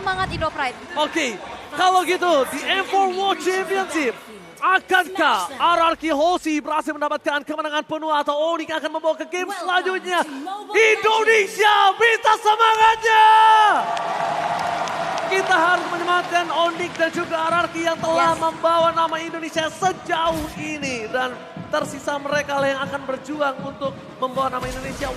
semangat Indo Pride. Oke, kalau gitu di M4 World Championship, akankah RRQ Hoshi berhasil mendapatkan kemenangan penuh atau Onyx akan membawa ke game selanjutnya? Indonesia bisa semangatnya! Kita harus menyematkan Onyx dan juga RRQ yang telah membawa nama Indonesia sejauh ini. Dan tersisa mereka lah yang akan berjuang untuk membawa nama Indonesia.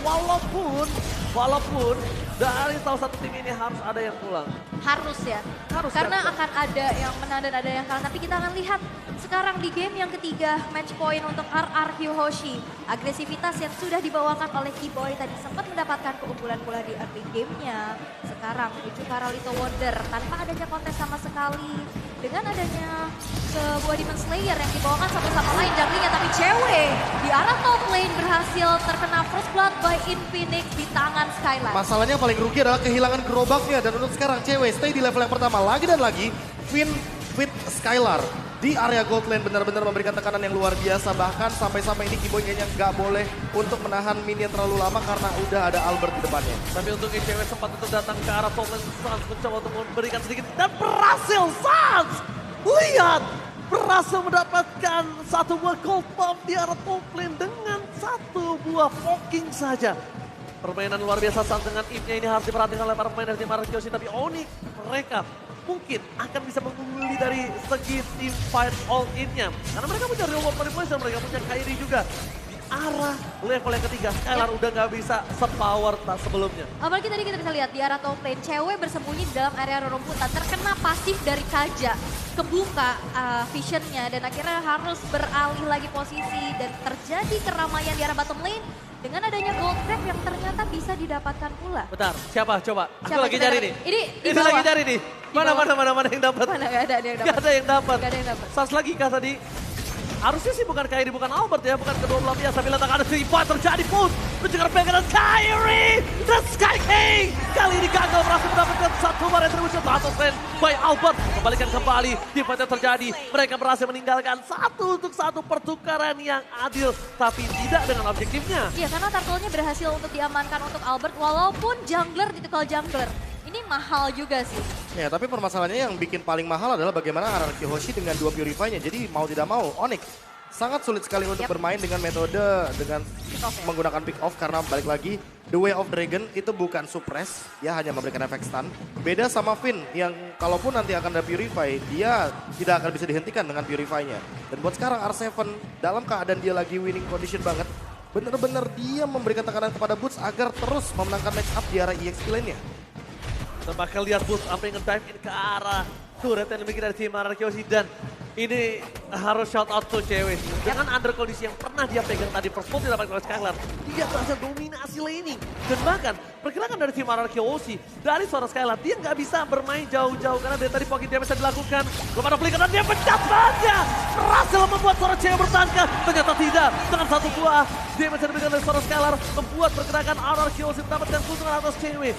Walaupun dari salah satu tim ini harus ada yang pulang. Harus ya. Harus Karena kan? akan ada yang menang dan ada yang kalah. Tapi kita akan lihat sekarang di game yang ketiga, match point untuk RRQ Hoshi. Agresivitas yang sudah dibawakan oleh Keyboy tadi sempat mendapatkan keunggulan pula di early game-nya. Sekarang menuju ke arah Little Wonder tanpa adanya kontes sama sekali. Dengan adanya sebuah Demon Slayer yang dibawakan sama-sama lain junglingnya. Tapi cewek di arah top lane berhasil terkena first blood by Infinix di tangan Skylar. Masalahnya yang paling rugi adalah kehilangan gerobaknya. Dan untuk sekarang cewek stay di level yang pertama lagi dan lagi. Finn with Skylar di area gold lane benar-benar memberikan tekanan yang luar biasa. Bahkan sampai-sampai ini Keyboy kayaknya nggak boleh untuk menahan minion terlalu lama karena udah ada Albert di depannya. Tapi untuk cewek sempat untuk datang ke arah top lane, Sans mencoba untuk memberikan sedikit dan berhasil Sans! Lihat! Berhasil mendapatkan satu buah gold bomb di arah top lane dengan satu buah poking saja. Permainan luar biasa Sans dengan ipnya ini harus diperhatikan oleh para pemain dari tim RRQ Hoshi. Tapi Onyx mereka mungkin akan bisa mengungguli dari segi tim fight all in-nya. Karena mereka punya real world manipulation, mereka punya Kairi juga. Di arah level yang ketiga, Skylar udah nggak bisa sepower tak sebelumnya. Apalagi tadi kita bisa lihat di arah top lane, cewek bersembunyi di dalam area rerumputan, terkena pasif dari Kaja, kebuka visionnya dan akhirnya harus beralih lagi posisi dan terjadi keramaian di arah bottom lane dengan adanya gold trap yang ternyata bisa didapatkan pula. Bentar, siapa? Coba. Aku Siapa? lagi Kita cari lihat. nih. Ini di lagi bawah. cari nih. Mana yang dapat? Mana gak ada yang Gak dapat. ada yang dapat. Gak ada yang dapat. Sans lagi kah tadi? Harusnya sih bukan Kairi, bukan Albert ya, bukan kedua belah pihak. Tapi letak ada tripa terjadi pun. Menjelaskan pegangan Kairi dan Sky King. Kali ini gagal berhasil mendapatkan satu bar retribution atau stand by Albert. Kembalikan kembali, di fight yang terjadi. Mereka berhasil meninggalkan satu untuk satu pertukaran yang adil. Tapi tidak dengan objektifnya. Iya, karena turtle-nya berhasil untuk diamankan untuk Albert walaupun jungler ditekal jungler. Ini mahal juga sih. Ya, tapi permasalahannya yang bikin paling mahal adalah bagaimana RRQ Hoshi dengan dua Purify-nya. Jadi mau tidak mau, Onyx sangat sulit sekali untuk bermain dengan metode dengan menggunakan pick off. Karena balik lagi, The Way of Dragon itu bukan suppress, ya hanya memberikan efek stun. Beda sama Finn yang kalaupun nanti akan ada Purify, dia tidak akan bisa dihentikan dengan Purify-nya. Dan buat sekarang R7 dalam keadaan dia lagi winning condition banget, benar-benar dia memberikan tekanan kepada Boots agar terus memenangkan match up di arah EXP lane-nya. Dan bakal lihat Boots sampai nge-dive in ke arah turret yang dimiliki dari tim RRQ Hoshi. Dan ini harus shout out to cewek. Dengan under kondisi yang pernah dia pegang tadi first blood didapatkan oleh Skylar. Dia berhasil dominasi laning. Dan bahkan perkirakan dari tim RRQ Hoshi, dari suara Skylar, dia nggak bisa bermain jauh-jauh. Karena dari tadi pocket damage yang dilakukan. Belum ada flicker dan dia pecat saja. Berhasil membuat suara cewek bertahan. Ternyata tidak. Dengan satu buah damage yang diberikan dari suara Skylar, membuat pergerakan RRQ Hoshi mendapatkan keuntungan atas cewek.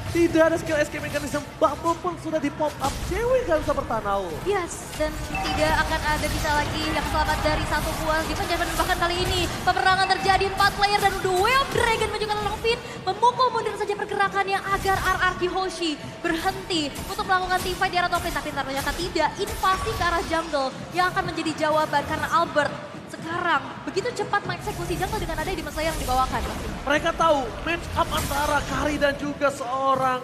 Tidak ada skill escape mechanism, bubble pun sudah di pop up, cewek gak bisa bertahan Aul. Yes, dan tidak akan ada bisa lagi yang selamat dari satu buah Demon. Dan bahkan kali ini peperangan terjadi 4 player dan The Way of Dragon menunjukkan Longfin memukul mundur saja pergerakannya agar RRQ Hoshi berhenti untuk melakukan team fight di arah top lane. Tapi ternyata tidak, invasi ke arah jungle yang akan menjadi jawaban karena Albert sekarang begitu cepat mengeksekusi jungle dengan ada Demon Slayer yang dibawakan. Mereka tahu match up antara Kari dan juga seorang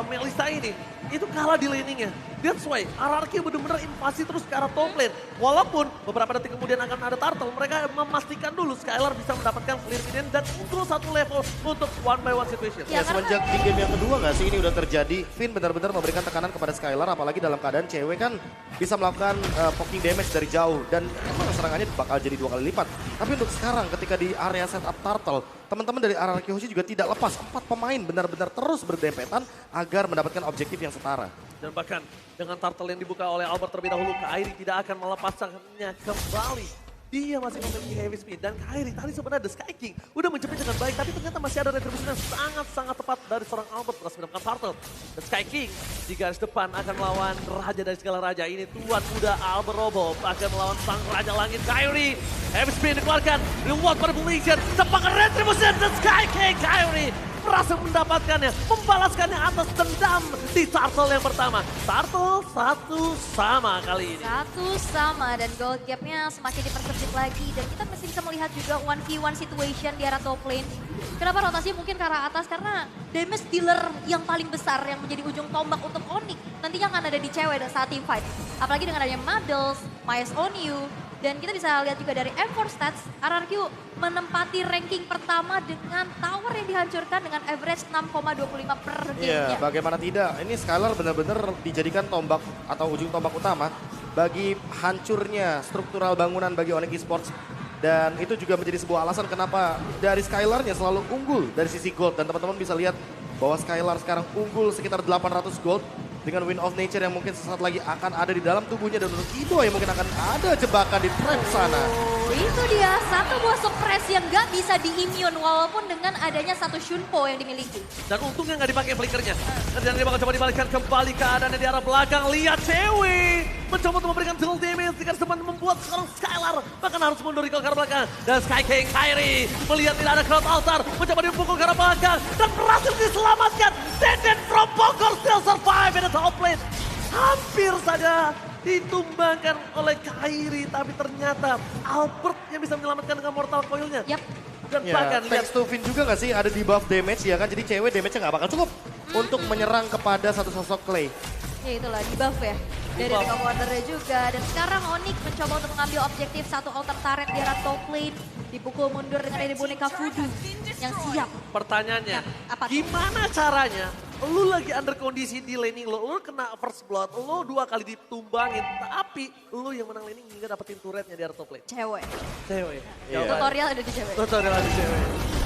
Melissa ini itu kalah di laningnya. That's why RRQ benar-benar invasi terus ke arah top lane. Walaupun beberapa detik kemudian akan ada turtle, mereka memastikan dulu Skylar bisa mendapatkan clear minion dan unggul satu level untuk one by one situation. Ya, semenjak di game yang kedua nggak sih ini udah terjadi. Finn benar-benar memberikan tekanan kepada Skylar, apalagi dalam keadaan cewek kan bisa melakukan poking damage dari jauh. Dan emang serangannya bakal jadi 2 kali lipat. Tapi untuk sekarang ketika di area setup turtle, teman-teman dari RRQ Hoshi juga tidak lepas. 4 pemain benar-benar terus berdempetan agar mendapatkan objektif yang setara. Dan bahkan dengan turtle yang dibuka oleh Albert terlebih dahulu, Kairi tidak akan melepaskannya kembali. Dia masih memiliki heavy speed dan Kairi tadi sebenarnya The Sky King udah menjepit dengan baik, tapi ternyata masih ada retribution yang sangat-sangat tepat dari seorang Albert berhasil mendapatkan turtle. The Sky King di garis depan akan melawan raja dari segala raja. Ini tuan muda Albert Robo akan melawan sang raja langit Kairi. Heavy speed dikeluarkan, reward manipulation, sepakat retribution The Sky King Kairi berhasil mendapatkannya, membalaskannya atas dendam di Turtle yang pertama. Turtle 1-1 kali ini. 1-1 dan gold gapnya semakin dipersempit lagi dan kita masih bisa melihat juga 1v1 situation di arah top lane. Kenapa rotasinya mungkin ke arah atas? Karena damage dealer yang paling besar yang menjadi ujung tombak untuk Onyx nantinya akan ada di cewek dan saat team fight. Apalagi dengan adanya Muddles, Myers Onyu, dan kita bisa lihat juga dari M4 Stats, RRQ menempati ranking pertama dengan tower yang dihancurkan dengan average 6,25 per Iya, gamenya. bagaimana tidak. Ini Skylar benar-benar dijadikan tombak atau ujung tombak utama bagi hancurnya struktural bangunan bagi Onyx Esports. Dan itu juga menjadi sebuah alasan kenapa dari Skylarnya selalu unggul dari sisi gold. Dan teman-teman bisa lihat bahwa Skylar sekarang unggul sekitar 800 gold dengan Wind of Nature yang mungkin sesaat lagi akan ada di dalam tubuhnya. Dan untuk Kiboy yang mungkin akan ada jebakan di trap sana. Oh, itu dia satu buah suppress yang gak bisa di-immune walaupun dengan adanya satu Shunpo yang dimiliki. Dan untungnya nggak dipakai flickernya. Dan dia bakal coba dibalikan kembali keadaannya di arah belakang. Lihat cewek mencoba untuk memberikan dual damage dengan sempat membuat seorang Skylar bahkan harus mundur ke arah belakang. Dan Sky King Kairi melihat tidak ada crowd altar, mencoba dipukul ke arah belakang dan berhasil diselamatkan. Deden from Bogor still survive in the top lane. Hampir saja ditumbangkan oleh Kairi, tapi ternyata Albert yang bisa menyelamatkan dengan mortal coil-nya. Yap. Dan Ya, bahkan lihat thanks to Finn juga gak sih ada di buff damage ya kan. Jadi cewek damage-nya gak bakal cukup untuk menyerang kepada satu sosok Clay. Ya itulah di buff ya. Dari Di buff. Ring of Wonder juga. Dan sekarang Onyx mencoba untuk mengambil objektif satu altar turret di arah top lane. Dipukul mundur dengan dari boneka Voodoo yang siap. pertanyaannya, Apa tuh? gimana caranya lu lagi under kondisi di laning lu kena first blood, lu 2 kali ditumbangin, tapi lu yang menang laning hingga dapetin turretnya di arah top lane. Cewek. Cewek. Iya. Tutorial ada di cewek. Tutorial di cewek.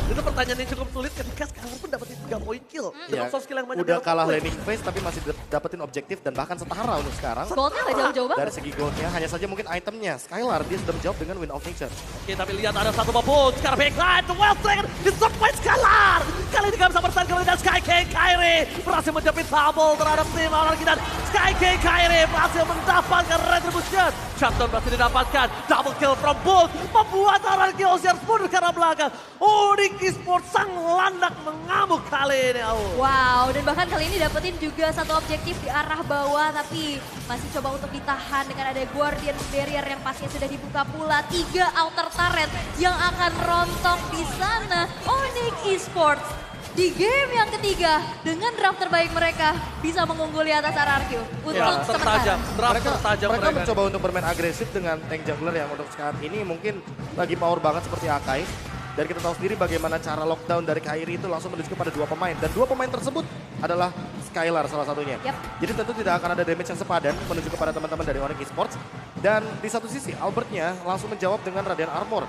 Itu pertanyaan yang cukup sulit ketika sekarang pun dapetin 3 poin kill. Dengan Ya, soft skill yang banyak. udah di arah kalah top lane. laning phase tapi masih dapetin objektif dan bahkan setara untuk sekarang. Goldnya gak jauh-jauh Dari banget. segi goldnya hanya saja mungkin itemnya. Skylar dia sudah menjawab dengan Wind of Nature. Oke, tapi lihat ada satu babut. Sekarang backline, the Wild Dragon disupply Skylar. Kali ini gak bisa bertahan kembali dan Sky King Kairi berhasil menjepit tabel terhadap tim orang kita. Sky King Kairi berhasil mendapatkan retribution. Shutdown berhasil didapatkan. Double kill from Bolt. Membuat orang Kiosier mundur ke arah belakang. Onyx Esports sang landak mengamuk kali ini. Wow, dan bahkan kali ini dapetin juga satu objektif di arah bawah, tapi masih coba untuk ditahan dengan ada Guardian Barrier yang pastinya sudah dibuka pula. 3 outer turret yang akan rontok di sana. Onyx Esports di game yang ketiga dengan draft terbaik mereka bisa mengungguli atas RRQ untuk Ya, tertajam. sementara. Draft Mereka, tertajam mereka mereka. mencoba untuk bermain agresif dengan tank jungler yang untuk saat ini mungkin lagi power banget seperti Akai. Dan kita tahu sendiri bagaimana cara lockdown dari Kairi itu langsung menuju kepada 2 pemain. Dan 2 pemain tersebut adalah Skylar salah satunya. Yap. Jadi tentu tidak akan ada damage yang sepadan menuju kepada teman-teman dari Onyx Esports. Dan di satu sisi Albertnya langsung menjawab dengan Radiant Armor.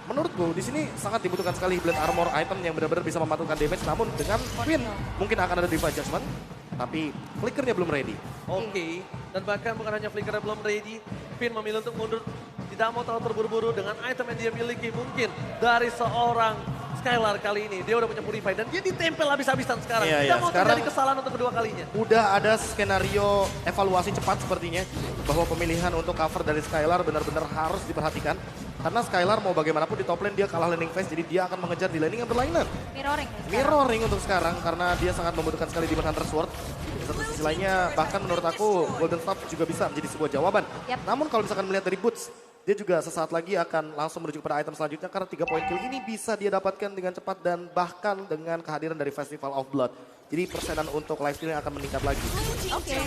Menurutku di sini sangat dibutuhkan sekali blade armor item yang benar-benar bisa memantulkan damage. Namun dengan Queen mungkin akan ada Divine Judgment. Tapi flickernya belum ready. Oke, dan bahkan bukan hanya Flicker belum ready, Finn memilih untuk mundur, tidak mau terlalu terburu-buru dengan item yang dia miliki. Mungkin dari seorang Skylar kali ini, dia udah punya Purify dan dia ditempel habis-habisan sekarang. Iya, Tidak iya, mau sekarang- terjadi kesalahan untuk kedua kalinya. Udah ada skenario evaluasi cepat sepertinya bahwa pemilihan untuk cover dari Skylar benar-benar harus diperhatikan. Karena Skylar mau bagaimanapun di top lane dia kalah laning phase, jadi dia akan mengejar di laning yang berlainan. Mirroring. ya sekarang. Mirroring untuk sekarang karena dia sangat membutuhkan sekali Demon Hunter Sword. Di satu sisi lainnya bahkan menurut aku Golden Staff juga bisa menjadi sebuah jawaban. Yap. Namun kalau misalkan melihat dari Boots, dia juga sesaat lagi akan langsung menuju kepada item selanjutnya karena 3 poin kill ini bisa dia dapatkan dengan cepat dan bahkan dengan kehadiran dari Festival of Blood. Jadi persenan untuk lifesteal akan meningkat lagi. Oke.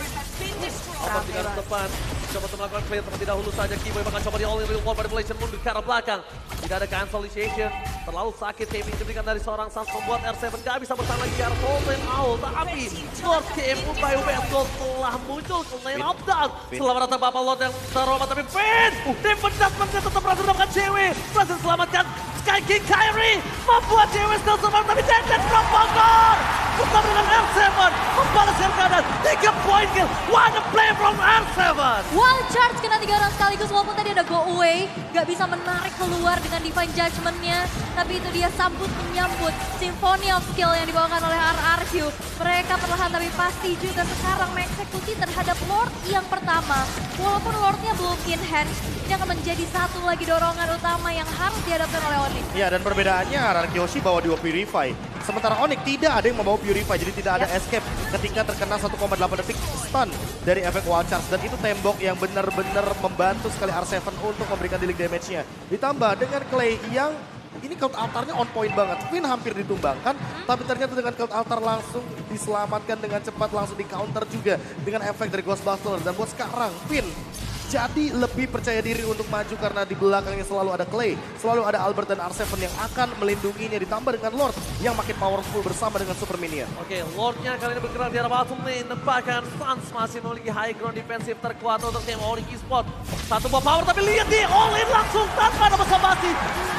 Apa di garis depan, coba untuk melakukan clear terlebih dahulu saja. Kiboy bahkan coba di all in real war manipulation mundur ke arah belakang. Tidak ada cancellation, terlalu sakit timing diberikan dari seorang Sans membuat R7 gak bisa bertahan lagi di arah Golden Owl. Tapi Lord KMU by US Gold telah muncul ke lane of down. Selamat datang Bapak Lord yang terhormat, tapi Finn! David Desmond-nya tetap berhasil mendapatkan cewek. Berhasil selamatkan Sky King Kairi. Membuat cewek still survive, tapi Dead from Bogor! Bersama dengan R7 membalaskan keadaan 3 poin kill. What a play from R7! Wild Charge kena 3 orang sekaligus walaupun tadi ada go away. Gak bisa menarik keluar dengan Divine Judgment-nya. Tapi itu dia sambut menyambut Symphony of Skill yang dibawakan oleh RRQ. Mereka perlahan tapi pasti juga sekarang mengeksekusi terhadap Lord yang pertama. Walaupun Lord-nya belum in hand, ini akan menjadi satu lagi dorongan utama yang harus dihadapkan oleh Onyx. Ya dan perbedaannya RRQ Hoshi bawa 2 Purify. Sementara Onyx tidak ada yang membawa Purify, jadi tidak ada escape ketika terkena 1,8 detik stun dari efek Wild Charge. Dan itu tembok yang benar-benar membantu sekali R7 untuk memberikan dealing damage-nya. Ditambah dengan Clay yang ini Cloud Altar-nya on point banget. Finn hampir ditumbangkan, tapi ternyata dengan Cloud Altar langsung diselamatkan dengan cepat, langsung di counter juga dengan efek dari Ghostbuster. Dan buat sekarang, Finn jadi lebih percaya diri untuk maju karena di belakangnya selalu ada Clay, selalu ada Albert dan R7 yang akan melindunginya, ditambah dengan Lord yang makin powerful bersama dengan Super Minion. Oke, Lordnya kali ini bergerak di arah bottom lane, bahkan Suns masih memiliki high ground defensif terkuat untuk tim Onyx Esports. Satu buah power, tapi lihat nih, all in langsung tanpa ada basa-basi.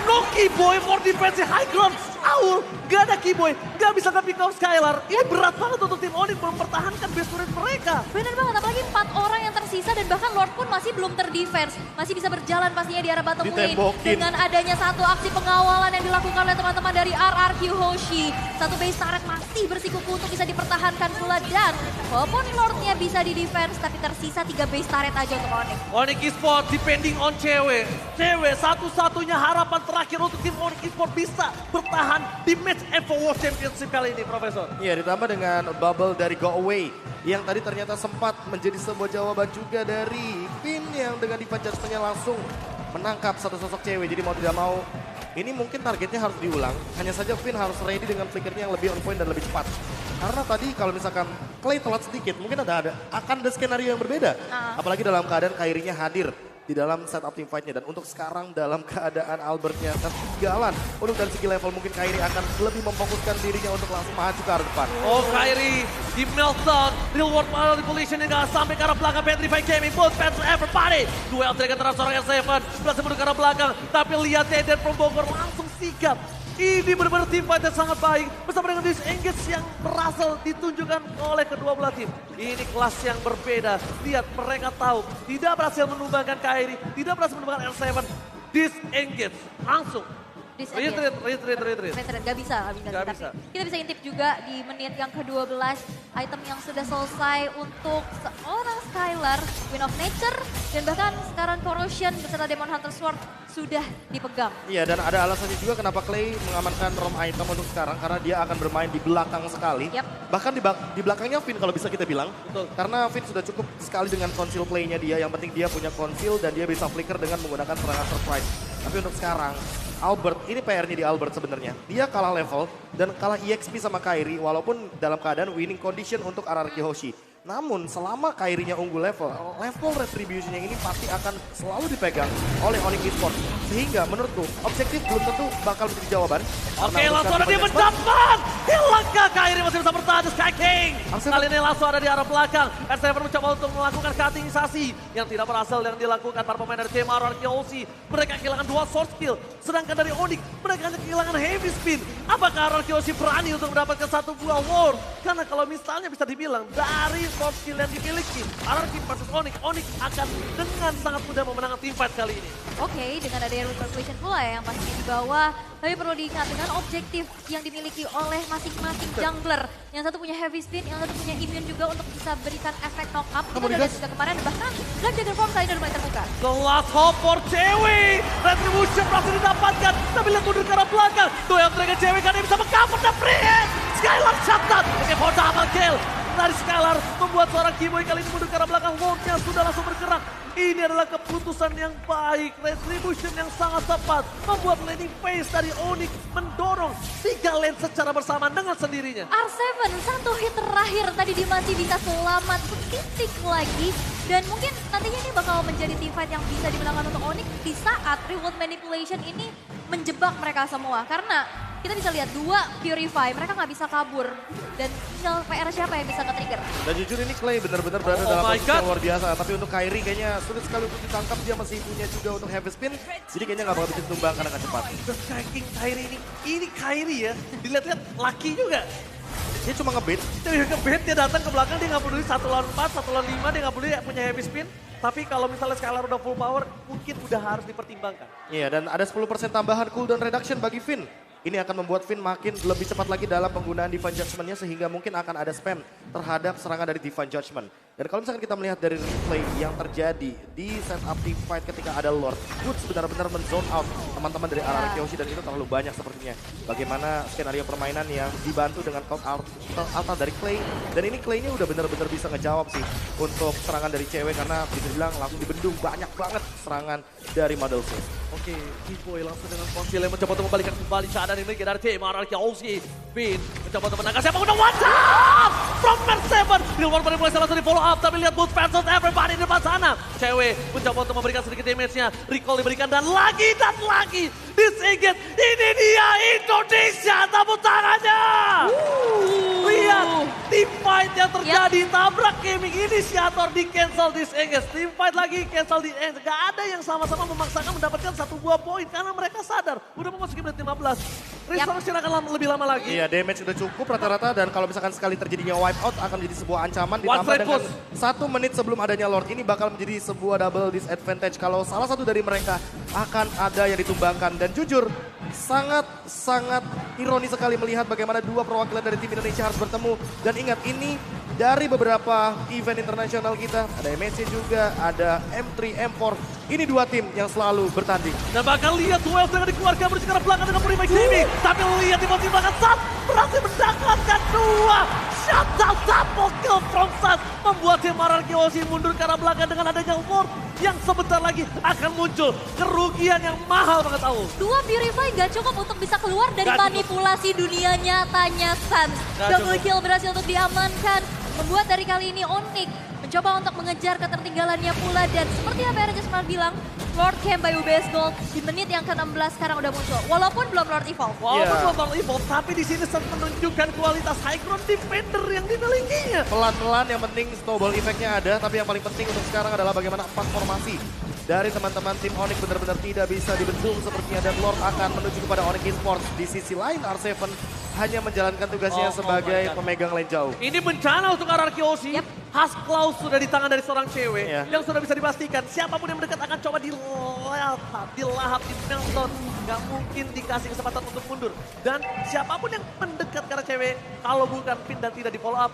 No Keyboy for defensive high ground. Aul, gak ada Keyboy, gak bisa ke pick up Skylar. Ini berat banget untuk tim Onyx mempertahankan base turret mereka. Bener banget, apalagi 4 orang yang tersisa dan bahkan Lord pun masih belum terdefense. Masih bisa berjalan pastinya di arah bottom lane. Dengan adanya satu aksi pengawalan yang dilakukan oleh teman-teman dari RRQ Hoshi. Satu base turret masih bersikuku untuk bisa dipertahankan pula. Dan walaupun Lordnya bisa di defense, tapi tersisa 3 base turret aja untuk Onyx. Onyx Esports depending on cewek. Cewek satu-satunya harapan terakhir untuk tim Onyx Esports bisa bertahan di match Evo World Championship kali ini, Profesor. Iya, ditambah dengan bubble dari Go Away yang tadi ternyata sempat menjadi sebuah jawaban juga dari Finn yang dengan defense judgment-nya langsung menangkap satu sosok cewek. Jadi mau tidak mau ini mungkin targetnya harus diulang. Hanya saja Finn harus ready dengan flickernya yang lebih on point dan lebih cepat. Karena tadi kalau misalkan Clay telat sedikit mungkin akan ada skenario yang berbeda. Apalagi dalam keadaan Kairinya hadir di dalam setup team fight-nya. Dan untuk sekarang dalam keadaan Albertnya ketinggalan. Untuk dari segi level mungkin Kairi akan lebih memfokuskan dirinya untuk langsung maju ke arah depan. Oh, Kairi di meltdown, real world manipulation yang gak sampai ke arah belakang. Petrify Gaming, both fans everybody. Duel Dragon terhadap seorang S7, berhasil menuju ke arah belakang. Tapi lihat Deden from Bogor langsung sigap. Ini benar-benar tim fight yang sangat baik bersama dengan disengage yang berhasil ditunjukkan oleh kedua belah tim. Ini kelas yang berbeda. Lihat mereka tahu tidak berhasil menumbangkan Kairi, tidak berhasil menumbangkan R7. Disengage langsung. Retreat. Gak bisa. bisa. Tapi kita bisa intip juga di menit yang ke-12. Item yang sudah selesai untuk seorang Skylar, Wind of Nature. Dan bahkan sekarang Corrosion beserta Demon Hunter Sword sudah dipegang. Iya, dan ada alasannya juga kenapa Clay mengamankan ROM item untuk sekarang. Karena dia akan bermain di belakang sekali. Bahkan di belakangnya Finn kalau bisa kita bilang. Betul. Karena Finn sudah cukup sekali dengan conceal play-nya dia. Yang penting dia punya conceal dan dia bisa flicker dengan menggunakan serangan surprise. Tapi untuk sekarang, Albert, ini PR-nya di Albert sebenarnya. Dia kalah level dan kalah EXP sama Kairi walaupun dalam keadaan winning condition untuk RRQ Hoshi. Namun selama Kairinya unggul level retribution-nya ini pasti akan selalu dipegang oleh Onyx Esports. Sehingga menurutku objektif belum tentu bakal menjadi jawaban. Oke, langsung ada dia mendapat. Hilangkah Kairi masih bisa bertahan di Sky King. Kali ini langsung ada di arah belakang. R7 mencoba untuk melakukan cuttingisasi yang tidak berhasil yang dilakukan para pemain dari tim RRQ Hoshi. Mereka kehilangan 2 sword skill. Sedangkan dari Onyx mereka hanya kehilangan heavy spin. Apakah RRQ Hoshi berani untuk mendapatkan satu buah ward? Karena kalau misalnya bisa dibilang dari sword skill yang dimiliki RRQ versus Onyx, Onyx akan dengan sangat mudah memenangkan team fight kali ini. Oke, dengan adanya root calculation pula yang pastinya di bawah. Tapi perlu diingat dengan objektif yang dimiliki oleh masing-masing jungler. Yang satu punya heavy spin, yang satu punya immune juga untuk bisa berikan efek knock up. Kita udah lihat juga kemarin, bahkan Black Dragon Form tadi udah mulai terbuka. The last hope for cewek. Retribution berhasil didapatkan. Tapi lihat mundur ke arah belakang. Duel Dragon cewek kan dia bisa meng-cover the free hit. Skylar shutdown. Oke, for double kill. Dari Skylar membuat seorang Keyboy kali ini mundur ke arah belakang. Wardnya sudah langsung bergerak. Ini adalah keputusan yang baik. Retribution yang sangat tepat. Membuat laning phase dari Onyx mendorong 3 lane secara bersamaan dengan sendirinya. R7 satu hit terakhir tadi dia masih bisa selamat setitik lagi. Dan mungkin nantinya ini bakal menjadi team fight yang bisa dimenangkan untuk Onyx di saat reward manipulation ini menjebak mereka semua. Karena kita bisa lihat 2 Purify, mereka nggak bisa kabur. Dan tinggal PR siapa yang bisa nge-trigger. Dan jujur ini Clay benar-benar berada dalam posisi yang luar biasa. Tapi untuk Kairi kayaknya sulit sekali untuk ditangkap. Dia masih punya juga untuk heavy spin. Jadi kayaknya nggak bakal bisa ditumbangkan dengan cepat. The King Kairi ini Kairi ya. Dilihat-lihat laki juga. Dia cuma ngebait. Dia ngebait, dia datang ke belakang, dia nggak peduli 1 lawan 4, 1 lawan 5, dia nggak peduli punya heavy spin. Tapi kalau misalnya Skylar udah full power, mungkin udah harus dipertimbangkan. Iya, dan ada 10% tambahan cooldown reduction bagi Finn. Ini akan membuat Finn makin lebih cepat lagi dalam penggunaan Divine Judgment-nya sehingga mungkin akan ada spam terhadap serangan dari Divine Judgment. Dan kalau misalkan kita melihat dari replay yang terjadi di setup team fight ketika ada Lord, Woods benar-benar men-zone out teman-teman dari RRQ Hoshi dan itu terlalu banyak sepertinya. Bagaimana skenario permainan yang dibantu dengan Cloud Alta dari Clay. Dan ini Clay-nya udah benar-benar bisa ngejawab sih untuk serangan dari cewek karena bisa dibilang langsung dibendung banyak banget serangan dari Model Face. Oke, T-Boy langsung dengan konsil yang mencoba untuk membalikan kembali keadaan ini dari tim RRQ Hoshi. Finn mencoba untuk menangkap siapa udah one tap from Per7. Billboard mulai langsung di follow up tapi lihat Boots fans everybody di depan sana. Cewek mencoba untuk memberikan sedikit damage-nya. Recall diberikan dan lagi disengage. Ini dia Indonesia, tepuk tangannya. Lihat team fight yang terjadi, tabrak gaming inisiator di cancel disengage. Team fight lagi cancel disengage. Gak ada yang sama-sama memaksakan mendapatkan satu buah poin karena mereka sadar udah memasuki menit 15. Restoration akan lebih lama lagi. Iya, damage udah cukup rata-rata dan kalau misalkan sekali terjadinya wipe out akan menjadi sebuah ancaman ditambah dengan 1 menit sebelum adanya Lord. Ini bakal menjadi sebuah double disadvantage kalau salah satu dari mereka akan ada yang ditumbangkan. Dan jujur, sangat ironis sekali melihat bagaimana dua perwakilan dari tim Indonesia harus bertemu. Dan ingat, ini dari beberapa event internasional kita, ada MSC juga, ada M3, M4. Ini dua tim yang selalu bertanding. Dan bakal lihat duel dengan dikeluarkan bersih ke belakang dengan Puri Mike Gaming. Tapi lihat tiba-tiba kan Sat berhasil mendapatkan 2 shutdown double kill from Sat. Membuat tim RRQ Hoshi mundur ke arah belakang dengan adanya Lord yang sebentar lagi akan muncul. Kerugian yang mahal banget tahu. 2 Purify gak cukup untuk bisa keluar dari Gak manipulasi dunia nyatanya Sans. Gak Double cukup. kill berhasil untuk diamankan. Membuat dari kali ini Onyx mencoba untuk mengejar ketertinggalannya pula. Dan seperti apa yang Jasmine bilang, Lord Camp by UBS Gold di menit yang ke-16 sekarang udah muncul. Walaupun belum Lord Evolve. Walaupun belum evolve, tapi di sini Sat menunjukkan kualitas high ground defender yang dimilikinya. Pelan-pelan yang penting snowball effect-nya ada, tapi yang paling penting untuk sekarang adalah bagaimana 4 formasi dari teman-teman tim Onyx benar-benar tidak bisa dibendung sepertinya dan Lord akan menuju kepada Onyx Esports. Di sisi lain R7 hanya menjalankan tugasnya sebagai pemegang lane jauh. Ini bencana untuk RRQ Hoshi. Yep. Has Klaus sudah di tangan dari seorang cewek Iya. yang sudah bisa dipastikan siapapun yang mendekat akan coba dilahap, di meltdown. Gak mungkin dikasih kesempatan untuk mundur. Dan siapapun yang mendekat ke arah cewek, kalau bukan Finn dan tidak di follow up,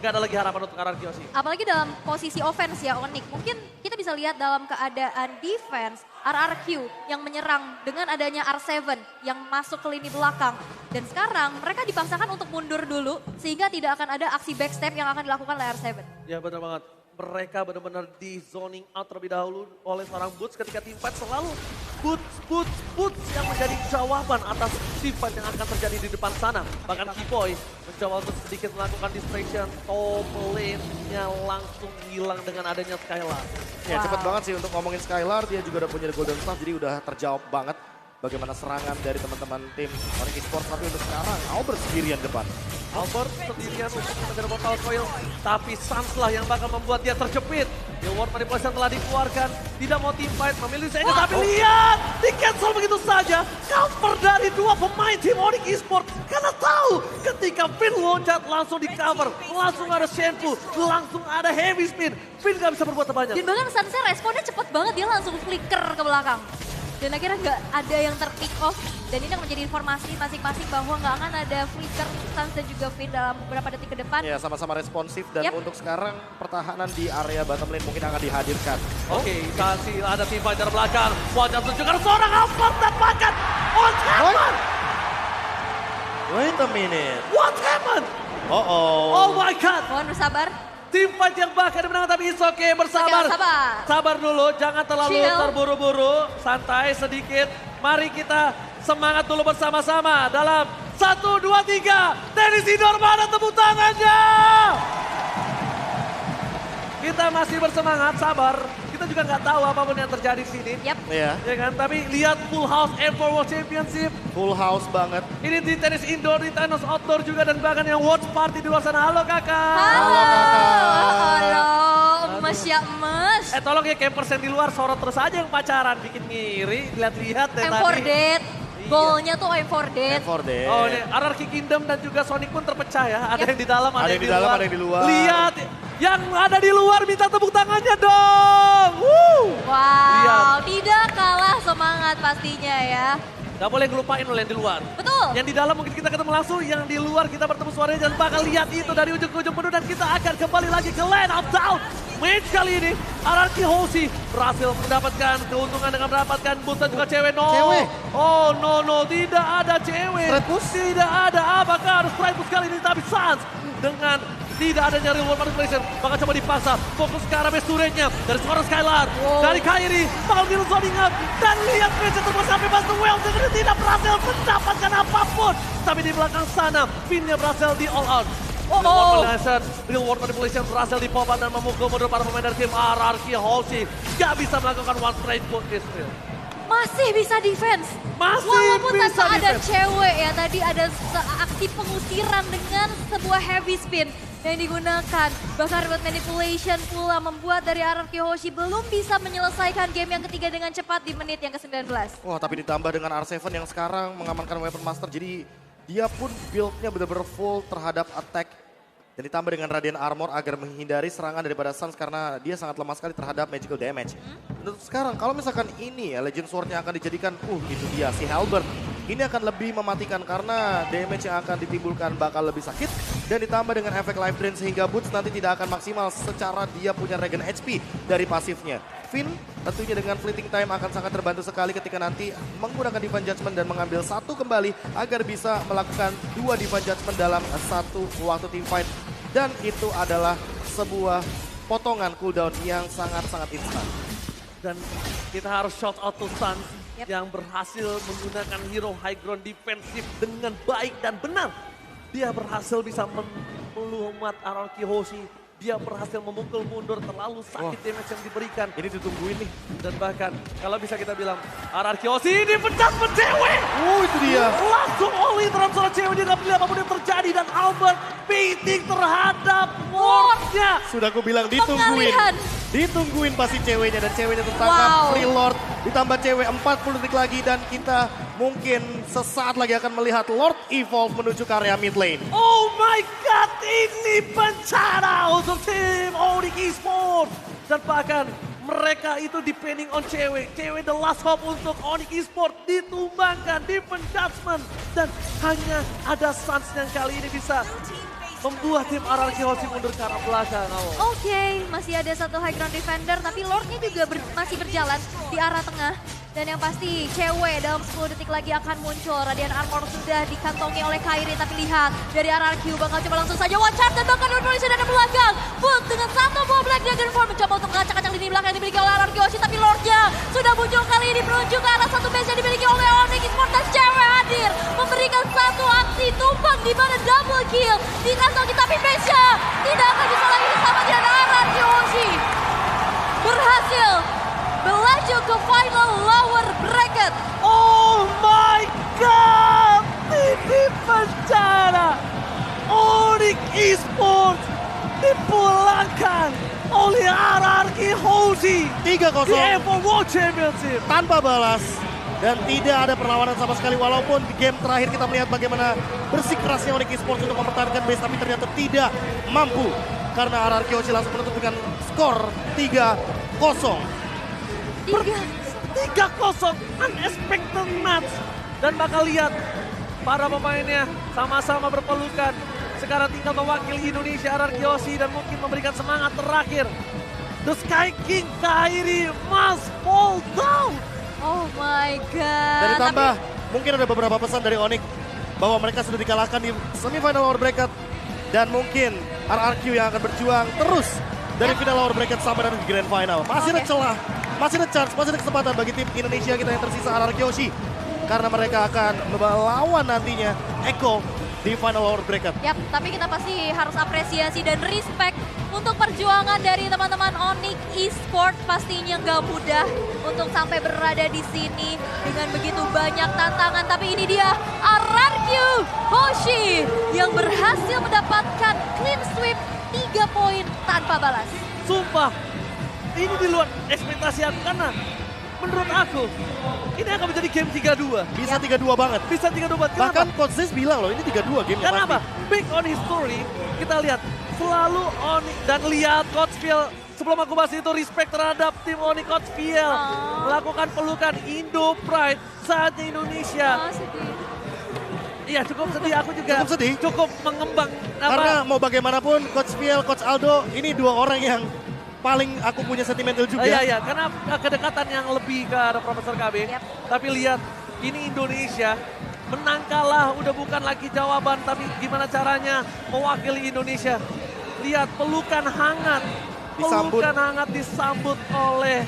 gak ada lagi harapan untuk RRQ Hoshi. Apalagi dalam posisi offense ya Onyx. Mungkin kita bisa lihat dalam keadaan defense RRQ yang menyerang dengan adanya R7 yang masuk ke lini belakang. Dan sekarang mereka dipaksakan untuk mundur dulu sehingga tidak akan ada aksi backstep yang akan dilakukan oleh R7. Ya benar banget. Mereka benar-benar di zoning out terlebih dahulu oleh seorang Boots ketika tim fight selalu Boots yang menjadi jawaban atas tim fight yang akan terjadi di depan sana. Bahkan T-Boy mencoba untuk sedikit melakukan distraction, top lane-nya langsung hilang dengan adanya Skylar. Ya cepet banget sih untuk ngomongin Skylar, dia juga udah punya Golden Staff jadi udah terjawab banget bagaimana serangan dari teman-teman tim Onyx Esports. Tapi untuk sekarang Albert sendirian depan. Albert sendirian untuk mengejar Mortal Coil, tapi Sans lah yang bakal membuat dia terjepit. Reward manipulasi yang telah dikeluarkan, tidak mau team fight, memilih Zengga, tapi lihat, di cancel begitu saja. Cover dari dua pemain tim Onyx Esports, karena tahu ketika Finn loncat langsung di cover, langsung ada Shenfu, langsung ada heavy spin. Finn gak bisa berbuat banyak. Dan bahkan Sansnya responnya cepet banget, dia langsung flicker ke belakang. Dan akhirnya nggak ada yang ter-pick off. Dan ini akan menjadi informasi masing-masing bahwa nggak akan ada flicker Sans dan juga Finn dalam beberapa detik ke depan. Ya sama-sama responsif dan Yep. untuk sekarang pertahanan di area bottom lane mungkin akan dihadirkan. Oke, kasih ada tim fighter belakang. Wajah tunjukkan seorang Albert dapatkan. What happened? Wait a minute. What happened? Oh. Oh my god. Mohon bersabar. Tim fight yang bahkan dimenangkan tapi it's okay, bersabar. Oke, sabar. Sabar dulu, jangan terlalu Chill. terburu-buru, santai sedikit. Mari kita semangat dulu bersama-sama dalam 1, 2, 3. Dennis Sidor, mana tepuk tangannya? Kita masih bersemangat, sabar. Kita juga nggak tahu apapun yang terjadi di sini. Yap. Ya, Ya kan, tapi lihat full house M4 World Championship. full house banget. Ini di tenis indoor, di tenis outdoor juga dan bahkan yang watch party di luar sana. Halo kakak. Halo. kakak. Halo. Emes ya emes. Tolong ya campers yang di luar sorot terus aja yang pacaran. Bikin ngiri, lihat-lihat deh I'm for tadi. dead. Goalnya tuh I'm for dead. For the Oh ini RRQ Kingdom dan juga Sonic pun terpecah ya. Ada yang di dalam, ada yang di dalam, luar. ada yang di luar. Lihat, yang ada di luar minta tepuk tangannya dong. Woo! Wow, Lihat. tidak kalah semangat pastinya ya. Gak boleh ngelupain loh yang di luar. Betul. Yang di dalam mungkin kita ketemu langsung, yang di luar kita bertemu suaranya dan bakal lihat itu dari ujung ke ujung penuh dan kita akan kembali lagi ke Land of Down. Match kali ini, RRQ Hoshi berhasil mendapatkan keuntungan dengan mendapatkan boost dan juga cewek. No. Cewek? Oh no, tidak ada cewek. Straight push? Tidak ada, apakah ada straight push kali ini, tapi Sans dengan tidak adanya real world manipulation, bakal coba dipaksa, fokus ke arah base turretnya dari seorang Skylar, dari Kairi, mau minus zoning up, dan lihat Vincent terus sampai pas the well, dengan tidak berhasil mendapatkan apapun. Tapi di belakang sana, Finnya berhasil di all out. Real world manipulation berhasil dipop dan memukul mundur para pemain dari tim RRQ Hoshi. Gak bisa melakukan one straight push Israel. Masih bisa defense. Masih Walaupun bisa tanpa ada defense. cewek ya, tadi ada aksi pengusiran dengan sebuah heavy spin yang digunakan. Bahkan remote manipulation pula membuat dari RRQ Hoshi belum bisa menyelesaikan game yang ketiga dengan cepat di menit yang ke-19. Wah, tapi ditambah dengan R7 yang sekarang mengamankan Weapon Master, jadi dia pun build-nya benar-benar full terhadap attack. Dan ditambah dengan Radiant Armor agar menghindari serangan daripada Sans karena dia sangat lemah sekali terhadap magical damage. Untuk sekarang kalau misalkan ini ya Legend Sword-nya akan dijadikan, itu dia si Halberd. Ini akan lebih mematikan karena damage yang akan ditimbulkan bakal lebih sakit. Dan ditambah dengan efek life drain sehingga Boots nanti tidak akan maksimal secara dia punya regen HP dari pasifnya. Finn tentunya dengan fleeting time akan sangat terbantu sekali ketika nanti menggunakan Divine Judgment dan mengambil satu kembali agar bisa melakukan 2 Divine Judgment dalam satu waktu team fight. Dan itu adalah sebuah potongan cooldown yang sangat-sangat instan. Dan kita harus shout out to Sans yang berhasil menggunakan hero high ground defensif dengan baik dan benar. Dia berhasil bisa melumat RRQ Hoshi. Dia berhasil memukul mundur, terlalu sakit damage yang diberikan. Ini ditungguin nih. Dan bahkan kalau bisa kita bilang RRQ Hoshi ini pecat cewek. Itu dia. Langsung oleh terhadap seorang cewek, dia gak peduli apapun yang terjadi. Dan Albert beating terhadap wardnya. Sudah aku bilang ditungguin. Pengalihan. Ditungguin pasti ceweknya dan ceweknya tertangkap. Wow. Free Lord ditambah cewek 40 detik lagi dan kita mungkin sesaat lagi akan melihat Lord Evolve menuju ke area mid lane. Oh my god, ini bencana untuk tim Onyx Esports. Dan bahkan mereka itu depending on cewek. Cewek the last hope untuk Onyx Esports ditumbangkan, Divine Judgment. Dan hanya ada Sans yang kali ini bisa membuat tim RRQ Hoshi mundur ke arah belakang. Oke, masih ada satu high ground defender, tapi Lordnya juga masih berjalan di arah tengah. Dan yang pasti cewek dalam 10 detik lagi akan muncul. Radiant Armor sudah dikantongi oleh Kairi, tapi lihat dari RRQ bakal coba langsung saja one shot dan bahkan Revolution ada belakang. Boot dengan satu buah Black Dragon Form mencoba untuk mengacak-acak lini belakang yang dimiliki oleh RRQ Hoshi, tapi Lordnya sudah muncul kali ini menuju ke arah satu base yang dimiliki oleh Onyx Esports dan cewek hadir memberikan satu aksi tumbang di mana double kill dikantongi, tapi base-nya tidak akan bisa lagi bersama dengan RRQ Hoshi. Berhasil melaju ke final lower bracket. Oh my god, ini bencana. Onyx Esports dipulangkan oleh RRQ Hoshi 3-0 di Evo World Championship. tanpa balas. Dan tidak ada perlawanan sama sekali walaupun di game terakhir kita melihat bagaimana bersikeras Onyx Esports untuk mempertahankan base tapi ternyata tidak mampu. Karena RRQ Hoshi langsung menutup dengan skor 3-0. 3-0, unexpected match. Dan bakal lihat para pemainnya sama-sama berpelukan. Sekarang tinggal mewakili Indonesia RRQ Hoshi dan mungkin memberikan semangat terakhir. The Sky King Kairi must fall down. Oh my god. Dan ditambah mungkin ada beberapa pesan dari Onyx bahwa mereka sudah dikalahkan di semifinal lower bracket. Dan mungkin RRQ yang akan berjuang terus dari final lower bracket sampai nanti di grand final. Masih ada celah, masih ada chance, masih ada kesempatan bagi tim Indonesia kita yang tersisa RRQ Hoshi. Karena mereka akan melawan nantinya Eko di final lower bracket. Yap, tapi kita pasti harus apresiasi dan respect untuk perjuangan dari teman-teman Onyx Esports. Pastinya nggak mudah untuk sampai berada di sini dengan begitu banyak tantangan. Tapi ini dia RRQ Hoshi yang berhasil mendapatkan clean sweep 3 poin tanpa balas. Sumpah, ini di luar ekspektasi aku karena menurut aku ini akan menjadi game 3-2. Bisa 3-2 banget. Bisa 3-2 banget. Kenapa? Bahkan Coach Zeus bilang loh ini 3-2 game Karena apa? Big on history, kita lihat selalu Onyx dan lihat Coach Phil sebelum aku bahas itu, respect terhadap tim Onyx Coachfield. Melakukan pelukan Indo Pride saatnya Indonesia. Sedih. Iya cukup sedih, aku juga Cukup sedih. cukup mengembang. Karena mau bagaimanapun Coach Viel, Coach Aldo ini dua orang yang paling aku punya sentimental juga. Iya, karena kedekatan yang lebih ke arah Profesor KB. Yap. Tapi lihat, ini Indonesia menang kalah udah bukan lagi jawaban, tapi gimana caranya mewakili Indonesia. Lihat pelukan hangat, Disambut. pelukan hangat disambut oleh